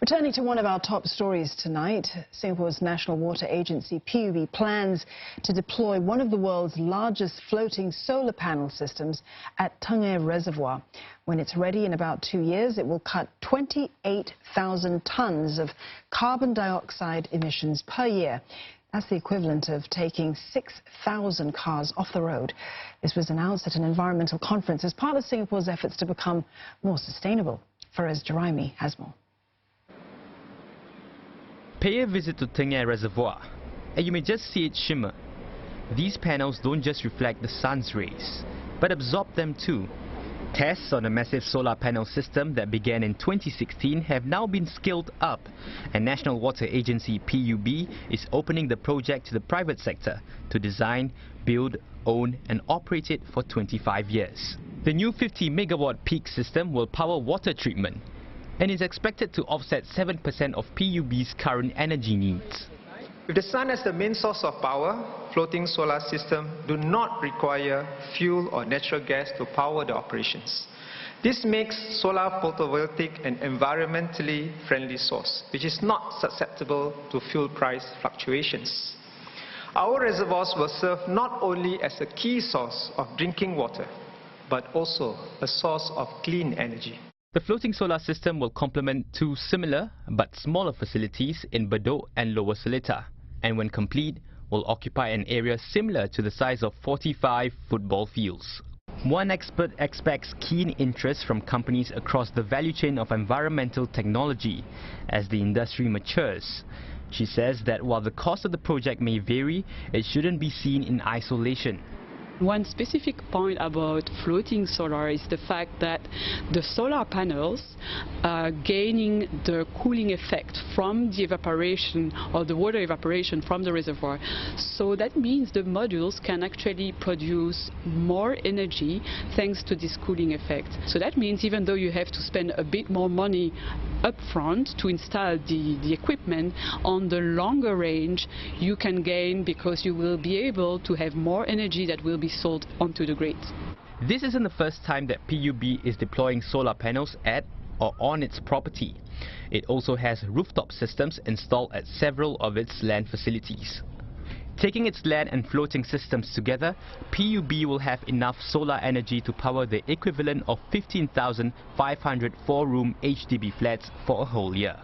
Returning to one of our top stories tonight, Singapore's National Water Agency, PUB, plans to deploy one of the world's largest floating solar panel systems at Tengeh Reservoir. When it's ready in about 2 years, it will cut 28,000 tons of carbon dioxide emissions per year. That's the equivalent of taking 6,000 cars off the road. This was announced at an environmental conference as part of Singapore's efforts to become more sustainable. Faraz Juraimi has more. Pay a visit to Tengeh Reservoir, and you may just see it shimmer. These panels don't just reflect the sun's rays, but absorb them too. Tests on a massive solar panel system that began in 2016 have now been scaled up, and National Water Agency PUB is opening the project to the private sector to design, build, own and operate it for 25 years. The new 50 megawatt peak system will power water treatment and is expected to offset 7% of PUB's current energy needs. With the sun as the main source of power, floating solar systems do not require fuel or natural gas to power the operations. This makes solar photovoltaic an environmentally friendly source, which is not susceptible to fuel price fluctuations. Our reservoirs will serve not only as a key source of drinking water, but also a source of clean energy. The floating solar system will complement two similar but smaller facilities in Bedok and Lower Seletar, and when complete, will occupy an area similar to the size of 45 football fields. One expert expects keen interest from companies across the value chain of environmental technology as the industry matures. She says that while the cost of the project may vary, it shouldn't be seen in isolation. One specific point about floating solar is the fact that the solar panels are gaining the cooling effect from the evaporation or the water evaporation from the reservoir. So that means the modules can actually produce more energy thanks to this cooling effect. So that means even though you have to spend a bit more money upfront to install the equipment, on the longer range you can gain because you will be able to have more energy that will be sold onto the grid. This isn't the first time that PUB is deploying solar panels at or on its property. It also has rooftop systems installed at several of its land facilities. Taking its land and floating systems together, PUB will have enough solar energy to power the equivalent of 15,500 4-room HDB flats for a whole year.